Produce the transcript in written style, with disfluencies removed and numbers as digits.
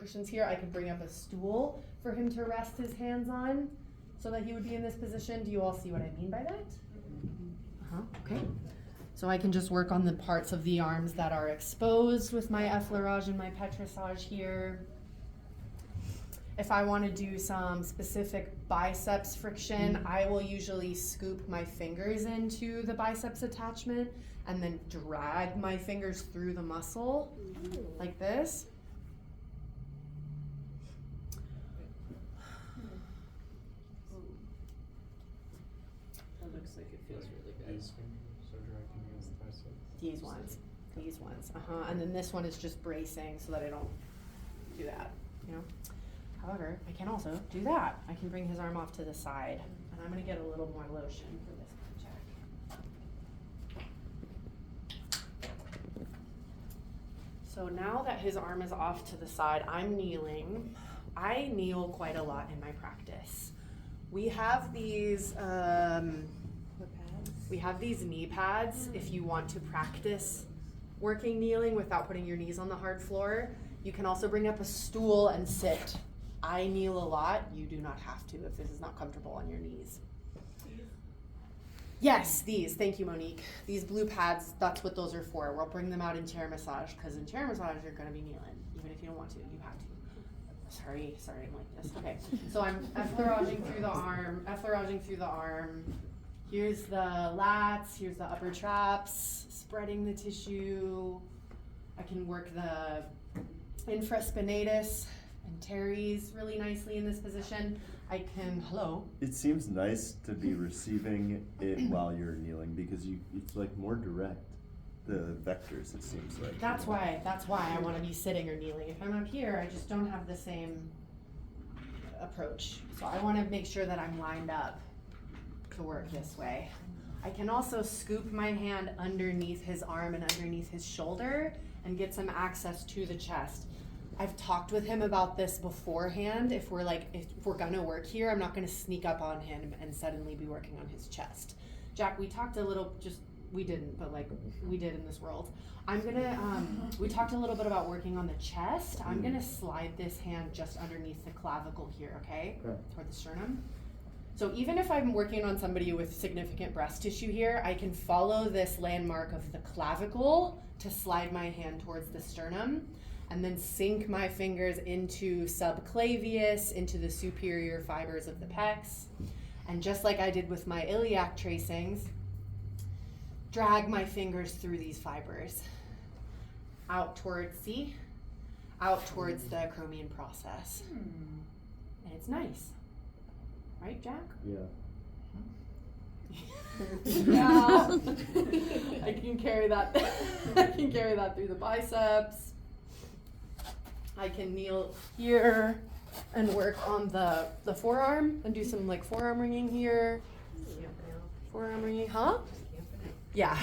frictions here, I can bring up a stool for him to rest his hands on so that he would be in this position. Do you all see what I mean by that? Okay. So I can just work on the parts of the arms that are exposed with my effleurage and my petrissage here. If I want to do some specific biceps friction, I will usually scoop my fingers into the biceps attachment and then drag my fingers through the muscle like this. That looks like it feels really good. So directing against the bicep. These ones, and then this one is just bracing so that I don't do that, you know. However, I can also do that. I can bring his arm off to the side, and I'm gonna get a little more lotion for this check. So now that his arm is off to the side, I'm kneeling. I kneel quite a lot in my practice. We have these knee pads if you want to practice working kneeling without putting your knees on the hard floor. You can also bring up a stool and sit. I kneel a lot. You do not have to if this is not comfortable on your knees. Yes, these. Thank you, Monique. These blue pads, that's what those are for. We'll bring them out in chair massage because in chair massage you're going to be kneeling. Even if you don't want to, you have to. Sorry, I'm like this. Okay, so I'm effleuraging through the arm. Here's the lats, here's the upper traps, spreading the tissue. I can work the infraspinatus and teres really nicely in this position. I can, It seems nice to be receiving it while you're kneeling because it's like more direct. The vectors, it seems like. That's why I want to be sitting or kneeling. If I'm up here, I just don't have the same approach. So I want to make sure that I'm lined up to work this way. I can also scoop my hand underneath his arm and underneath his shoulder and get some access to the chest. I've talked with him about this beforehand. If we're gonna work here, I'm not gonna sneak up on him and suddenly be working on his chest. Jack, we talked a little, we didn't, but like we did in this world. We talked a little bit about working on the chest. I'm gonna slide this hand just underneath the clavicle here, okay? Toward the sternum. So even if I'm working on somebody with significant breast tissue here, I can follow this landmark of the clavicle to slide my hand towards the sternum and then sink my fingers into subclavius, into the superior fibers of the pecs. And just like I did with my iliac tracings, drag my fingers through these fibers out towards the acromion process. And it's nice. Right, Jack? Yeah. Yeah. I can carry that through the biceps. I can kneel here and work on the forearm and do some like forearm ringing here. Forearm ringing, huh? Yeah.